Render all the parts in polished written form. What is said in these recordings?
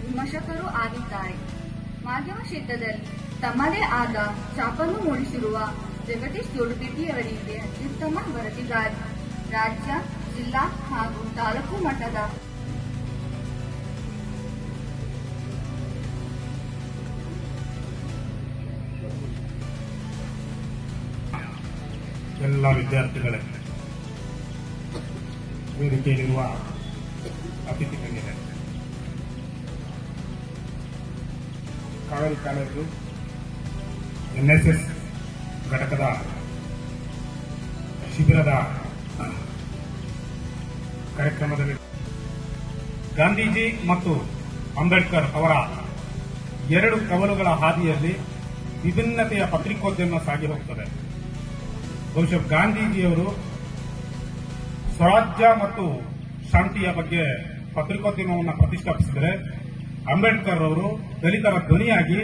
ವಿಮರ್ಶಕರೂ ಆಗಿದ್ದಾರೆ. ಮಾಧ್ಯಮ ಕ್ಷೇತ್ರದಲ್ಲಿ ತಮ್ಮದೇ ಆದ ಛಾಪನ್ನು ಮೂಡಿಸಿರುವ ಜಗದೀಶ್ ಜೋಡುಬಿಟ್ಟಿಯವರಿಗೆ ಅತ್ಯುತ್ತಮ ವರದಿಗಾರ, ರಾಜ್ಯ, ಜಿಲ್ಲಾ ಹಾಗೂ ತಾಲೂಕು ಮಟ್ಟದ ಎಲ್ಲ ವಿದ್ಯಾರ್ಥಿಗಳೇ, ವೇದಿಕೆಯಲ್ಲಿರುವ ಅತಿಥಿಗಳಿಗೆ, ಕಾವೇರಿ ಕಾಲೇಜು NSS ಘಟಕದ ಶಿಬಿರದ ಕಾರ್ಯಕ್ರಮದಲ್ಲಿ ಗಾಂಧೀಜಿ ಮತ್ತು ಅಂಬೇಡ್ಕರ್ ಅವರ ಎರಡು ಕವಲುಗಳ ಹಾದಿಯಲ್ಲಿ ವಿಭಿನ್ನತೆಯ ಪತ್ರಿಕೋದ್ಯಮ ಸಾಗಿ ಹೋಗುತ್ತದೆ. ಬಹುಶಃ ಗಾಂಧೀಜಿಯವರು ಸ್ವರಾಜ್ಯ ಮತ್ತು ಶಾಂತಿಯ ಬಗ್ಗೆ ಪತ್ರಿಕೋದ್ಯಮವನ್ನು ಪ್ರತಿಷ್ಠಾಪಿಸಿದರೆ, ಅಂಬೇಡ್ಕರ್ ಅವರು ದಲಿತರ ಧ್ವನಿಯಾಗಿ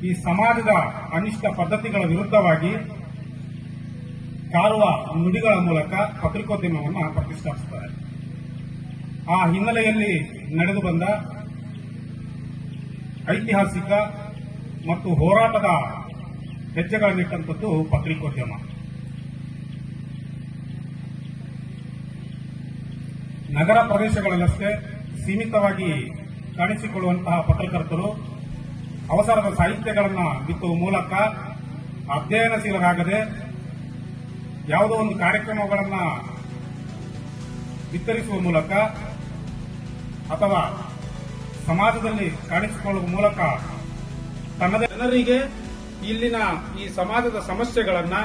ಈ ಸಮಾಜದ ಅನಿಷ್ಟ ಪದ್ಧತಿಗಳ ವಿರುದ್ಧವಾಗಿ ಕಾರುವ ನುಡಿಗಳ ಮೂಲಕ ಪತ್ರಿಕೋದ್ಯಮವನ್ನು ಪ್ರತಿಷ್ಠಾಪಿಸುತ್ತಾರೆ. ಆ ಹಿನ್ನೆಲೆಯಲ್ಲಿ ನಡೆದು ಬಂದ ಐತಿಹಾಸಿಕ ಮತ್ತು ಹೋರಾಟದ ಹೆಜ್ಜೆಗಳನ್ನಿಟ್ಟಂಥದ್ದು ಪತ್ರಿಕೋದ್ಯಮ. ನಗರ ಪ್ರದೇಶಗಳಲ್ಲಷ್ಟೇ ಸೀಮಿತವಾಗಿ ಕಾಣಿಸಿಕೊಳ್ಳುವಂತಹ ಪತ್ರಕರ್ತರು ಅವಸರದ ಸಾಹಿತ್ಯಗಳನ್ನು ಬಿತ್ತುವ ಮೂಲಕ ಅಧ್ಯಯನಶೀಲರಾಗದೆ ಯಾವುದೋ ಒಂದು ಕಾರ್ಯಕ್ರಮಗಳನ್ನು ಬಿತ್ತರಿಸುವ ಮೂಲಕ ಅಥವಾ ಸಮಾಜದಲ್ಲಿ ಕಾಣಿಸಿಕೊಳ್ಳುವ ಮೂಲಕ ತನ್ನದೇ ಜನರಿಗೆ ಇಲ್ಲಿನ ಈ ಸಮಾಜದ ಸಮಸ್ಯೆಗಳನ್ನ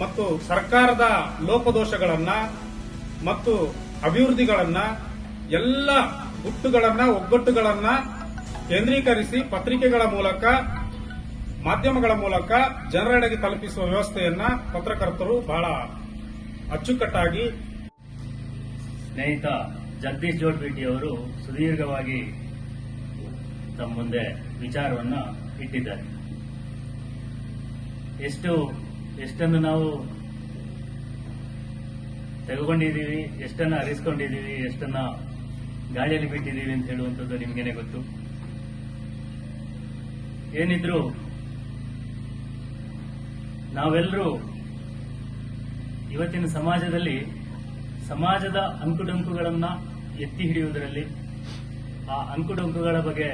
ಮತ್ತು ಸರ್ಕಾರದ ಲೋಪದೋಷಗಳನ್ನ ಮತ್ತು ಅಭಿವೃದ್ಧಿಗಳನ್ನ ಎಲ್ಲ ಗುಟ್ಟುಗಳನ್ನ ಒಗ್ಗಟ್ಟುಗಳನ್ನ ಕೇಂದ್ರೀಕರಿಸಿ ಪತ್ರಿಕೆಗಳ ಮೂಲಕ ಮಾಧ್ಯಮಗಳ ಮೂಲಕ ಜನರೆಡೆಗೆ ತಲುಪಿಸುವ ವ್ಯವಸ್ಥೆಯನ್ನ ಪತ್ರಕರ್ತರು ಬಹಳ ಅಚ್ಚುಕಟ್ಟಾಗಿ. ಸ್ನೇಹಿತ ಜಗದೀಶ್ ಜೋಡ್ಬಿಟ್ಟಿ ಅವರು ಸುದೀರ್ಘವಾಗಿ ತಮ್ಮ ಮುಂದೆ ವಿಚಾರವನ್ನು ಇಟ್ಟಿದ್ದಾರೆ. ಎಷ್ಟನ್ನು ನಾವು ತೆಗೆದುಕೊಂಡಿದ್ದೀವಿ, ಎಷ್ಟನ್ನ ಅರಿಸ್ಕೊಂಡಿದ್ದೀವಿ, ಎಷ್ಟನ್ನ ಗಾಳಿಯಲ್ಲಿ ಬಿಟ್ಟಿದ್ದೀವಿ ಅಂತ ಹೇಳುವಂಥದ್ದು ನಿಮಗೇನೆ ಗೊತ್ತು. ಏನಿದ್ರು ನಾವೆಲ್ಲರೂ ಇವತ್ತಿನ ಸಮಾಜದ ಅಂಕುಡೊಂಕುಗಳನ್ನ ಎತ್ತಿ ಹಿಡಿಯುವುದರಲ್ಲಿ, ಆ ಅಂಕುಡೊಂಕುಗಳ ಬಗ್ಗೆ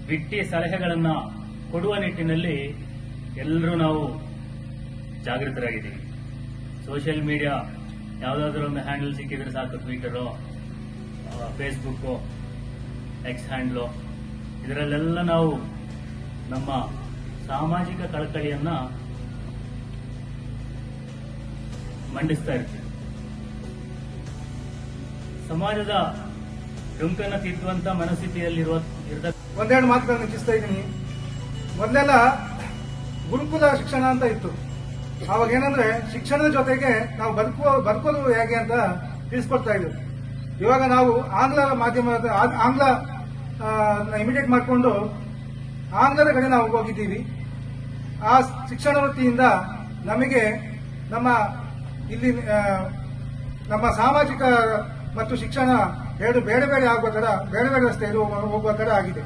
ಬಿಟ್ಟಿ ಸಲಹೆಗಳನ್ನ ಕೊಡುವ ನಿಟ್ಟಿನಲ್ಲಿ ಎಲ್ಲರೂ ನಾವು ಜಾಗೃತರಾಗಿದ್ದೀವಿ. ಸೋಷಿಯಲ್ ಮೀಡಿಯಾ ಯಾವುದಾದ್ರೂ ಒಂದು ಹ್ಯಾಂಡಲ್ ಸಿಕ್ಕಿದ್ರೆ ಸಾಕು, ಟ್ವಿಟರು, ಫೇಸ್ಬುಕ್ಕು, ಎಕ್ಸ್ ಹ್ಯಾಂಡ್ಲು, ಇದರಲ್ಲೆಲ್ಲ ನಾವು ನಮ್ಮ ಸಾಮಾಜಿಕ ಕಳಕಳಿಯನ್ನ ಮಂಡಿಸ್ತಾ ಇರ್ತೀವಿ. ಸಮಾಜದ ಡೊಂಕನ್ನು ತಿದ್ದುವಂತ ಮನಸ್ಥಿತಿಯಲ್ಲಿರುವ ಒಂದೆರಡು ಮಾತುಗಳನ್ನು ಹೆಚ್ಚಿಸ್ತಾ ಇದ್ದೀನಿ. ಮೊದಲೆಲ್ಲ ಗುರುಕುಲ ಶಿಕ್ಷಣ ಅಂತ ಇತ್ತು. ಅವಾಗ ಏನಂದ್ರೆ ಶಿಕ್ಷಣದ ಜೊತೆಗೆ ನಾವು ಬದುಕೋದು ಹೇಗೆ ಅಂತ ತಿಳಿಸ್ಕೊಡ್ತಾ ಇದ್ರು. ಇವಾಗ ನಾವು ಆಂಗ್ಲ ಮಾಧ್ಯಮದ ಆಂಗ್ಲ ಇಮಿಟೇಟ್ ಮಾಡಿಕೊಂಡು ಆಂಗ್ಲದ ಕಡೆ ನಾವು ಹೋಗಿದ್ದೀವಿ. ಆ ಶಿಕ್ಷಣ ವೃತ್ತಿಯಿಂದ ನಮಗೆ ನಮ್ಮ ಸಾಮಾಜಿಕ ಮತ್ತು ಶಿಕ್ಷಣ ಎರಡು ಬೇರೆ ಬೇರೆ ಆಗುವ ತರ, ಬೇರೆ ಬೇರೆ ರಸ್ತೆಯಲ್ಲಿ ಹೋಗುವ ತರ ಆಗಿದೆ.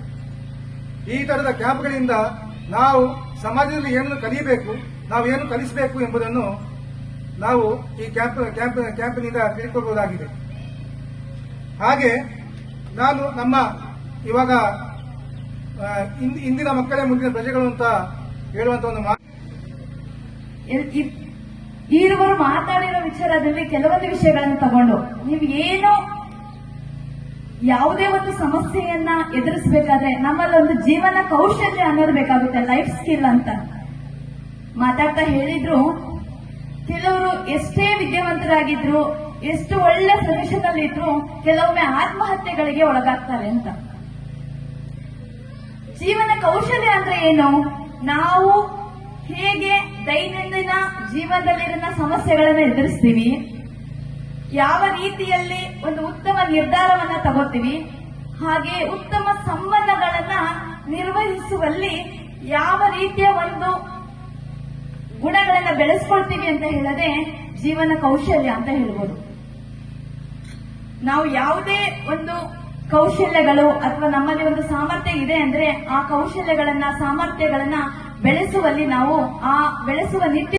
ಈ ತರದ ಕ್ಯಾಂಪ್ಗಳಿಂದ ನಾವು ಸಮಾಜದಲ್ಲಿ ಏನು ಕಲಿಯಬೇಕು, ನಾವು ಏನು ಕಲಿಸಬೇಕು ಎಂಬುದನ್ನು ನಾವು ಈ ಕ್ಯಾಂಪಿನಿಂದ ತಿಳ್ಕೊಳ್ಳಬಹುದಾಗಿದೆ. ಹಾಗೆ ನಾನು ಇವಾಗ ಇಂದಿನ ಮಕ್ಕಳೇ ಮುಂದಿನ ಪ್ರಜೆಗಳು ಅಂತ ಹೇಳುವಂತ ಒಂದು ಈರುವರು ಮಾತಾಡಿರೋ ವಿಚಾರದಲ್ಲಿ ಕೆಲವೊಂದು ವಿಷಯಗಳನ್ನು ತಗೊಂಡು ನೀವು ಏನು ಯಾವುದೇ ಒಂದು ಸಮಸ್ಯೆಯನ್ನ ಎದುರಿಸಬೇಕಾದ್ರೆ ನಮ್ಮಲ್ಲಿ ಒಂದು ಜೀವನ ಕೌಶಲ್ಯ ಅನ್ನೋದು ಬೇಕಾಗುತ್ತೆ, ಲೈಫ್ ಸ್ಕಿಲ್ ಅಂತ ಮಾತಾಡ್ತಾ ಹೇಳಿದ್ರು. ಕೆಲವರು ಎಷ್ಟೇ ವಿದ್ಯಾವಂತರಾಗಿದ್ರು, ಎಷ್ಟು ಒಳ್ಳೆ ಸೊಲ್ಯೂಷನ್ ಅಲ್ಲಿ ಇದ್ರು, ಕೆಲವೊಮ್ಮೆ ಆತ್ಮಹತ್ಯೆಗಳಿಗೆ ಒಳಗಾಗ್ತಾರೆ ಅಂತ. ಜೀವನ ಕೌಶಲ್ಯ ಅಂದ್ರೆ ಏನು? ನಾವು ಹೇಗೆ ದೈನಂದಿನ ಜೀವನದಲ್ಲಿರುವ ಸಮಸ್ಯೆಗಳನ್ನ ಎದುರಿಸ್ತೀವಿ, ಯಾವ ರೀತಿಯಲ್ಲಿ ಒಂದು ಉತ್ತಮ ನಿರ್ಧಾರವನ್ನ ತಗೋತೀವಿ, ಹಾಗೆ ಉತ್ತಮ ಸಂಬಂಧಗಳನ್ನ ನಿರ್ವಹಿಸುವಲ್ಲಿ ಯಾವ ರೀತಿಯ ಒಂದು ಗುಣಗಳನ್ನ ಬೆಳೆಸ್ಕೊಳ್ತೀವಿ ಅಂತ ಹೇಳದೆ ಜೀವನ ಕೌಶಲ್ಯ ಅಂತ ಹೇಳ್ಬೋದು. ನಾವು ಯಾವುದೇ ಒಂದು ಕೌಶಲ್ಯಗಳು ಅಥವಾ ನಮ್ಮಲ್ಲಿ ಒಂದು ಸಾಮರ್ಥ್ಯ ಇದೆ ಅಂದ್ರೆ ಆ ಕೌಶಲ್ಯಗಳನ್ನ ಸಾಮರ್ಥ್ಯಗಳನ್ನ ಬೆಳೆಸುವಲ್ಲಿ ನಾವು ಆ ಬೆಳೆಸುವ ನಿಟ್ಟಿನಲ್ಲಿ